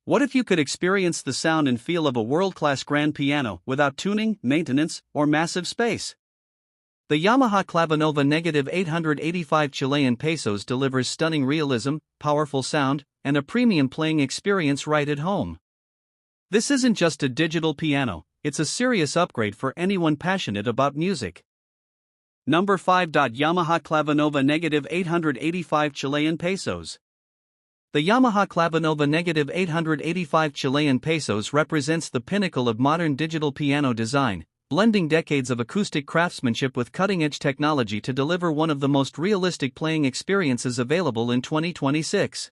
What if you could experience the sound and feel of a world-class grand piano without tuning, maintenance, or massive space? The Yamaha Clavinova -885 Chilean pesos delivers stunning realism, powerful sound, and a premium playing experience right at home. This isn't just a digital piano, it's a serious upgrade for anyone passionate about music. Number 5. Yamaha Clavinova -885 Chilean pesos. The Yamaha Clavinova -885 Chilean pesos represents the pinnacle of modern digital piano design, blending decades of acoustic craftsmanship with cutting-edge technology to deliver one of the most realistic playing experiences available in 2026.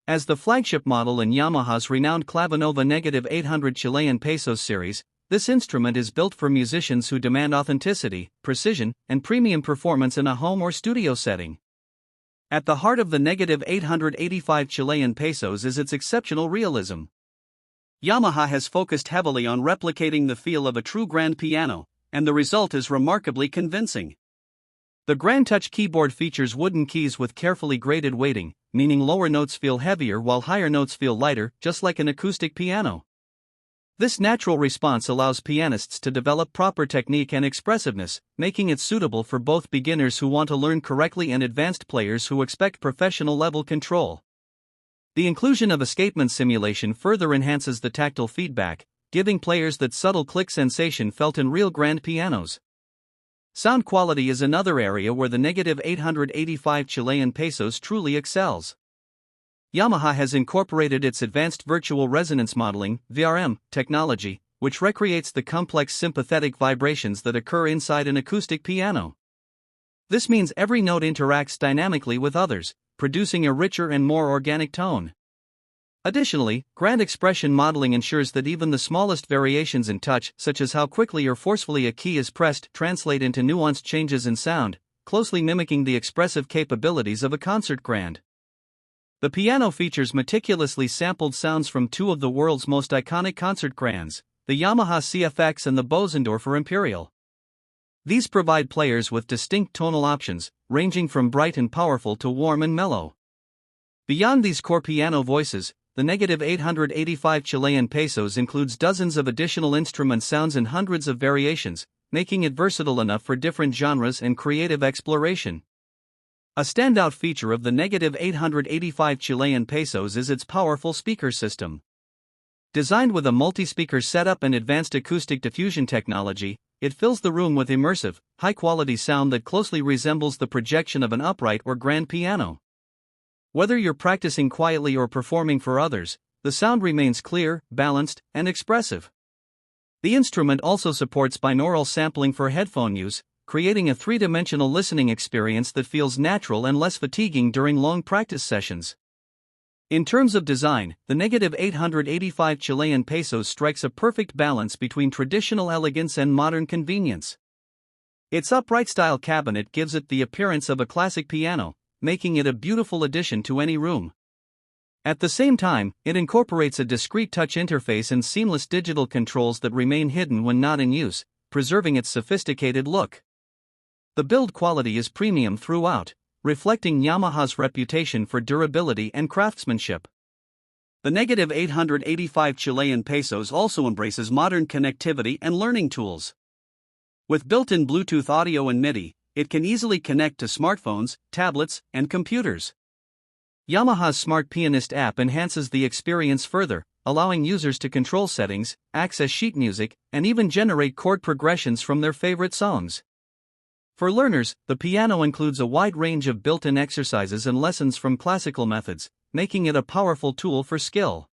As the flagship model in Yamaha's renowned Clavinova -800 Chilean pesos series, this instrument is built for musicians who demand authenticity, precision, and premium performance in a home or studio setting. At the heart of the -885 Chilean pesos is its exceptional realism. Yamaha has focused heavily on replicating the feel of a true grand piano, and the result is remarkably convincing. The Grand Touch keyboard features wooden keys with carefully graded weighting, meaning lower notes feel heavier while higher notes feel lighter, just like an acoustic piano. This natural response allows pianists to develop proper technique and expressiveness, making it suitable for both beginners who want to learn correctly and advanced players who expect professional-level control. The inclusion of escapement simulation further enhances the tactile feedback, giving players that subtle click sensation felt in real grand pianos. Sound quality is another area where the -885 Chilean pesos truly excels. Yamaha has incorporated its advanced virtual resonance modeling (VRM) technology, which recreates the complex sympathetic vibrations that occur inside an acoustic piano. This means every note interacts dynamically with others, producing a richer and more organic tone. Additionally, grand expression modeling ensures that even the smallest variations in touch, such as how quickly or forcefully a key is pressed, translate into nuanced changes in sound, closely mimicking the expressive capabilities of a concert grand. The piano features meticulously sampled sounds from two of the world's most iconic concert grands, the Yamaha CFX and the Bosendorfer Imperial. These provide players with distinct tonal options, ranging from bright and powerful to warm and mellow. Beyond these core piano voices, the -885 Chilean pesos includes dozens of additional instrument sounds and hundreds of variations, making it versatile enough for different genres and creative exploration. A standout feature of the -885 Chilean pesos is its powerful speaker system. Designed with a multi-speaker setup and advanced acoustic diffusion technology, it fills the room with immersive, high-quality sound that closely resembles the projection of an upright or grand piano. Whether you're practicing quietly or performing for others, the sound remains clear, balanced, and expressive. The instrument also supports binaural sampling for headphone use, creating a three-dimensional listening experience that feels natural and less fatiguing during long practice sessions. In terms of design, the -885 Chilean pesos strikes a perfect balance between traditional elegance and modern convenience. Its upright style cabinet gives it the appearance of a classic piano, making it a beautiful addition to any room. At the same time, it incorporates a discrete touch interface and seamless digital controls that remain hidden when not in use, preserving its sophisticated look. The build quality is premium throughout, reflecting Yamaha's reputation for durability and craftsmanship. The -885 Chilean pesos also embraces modern connectivity and learning tools. With built-in Bluetooth audio and MIDI, it can easily connect to smartphones, tablets, and computers. Yamaha's Smart Pianist app enhances the experience further, allowing users to control settings, access sheet music, and even generate chord progressions from their favorite songs. For learners, the piano includes a wide range of built-in exercises and lessons from classical methods, making it a powerful tool for skill.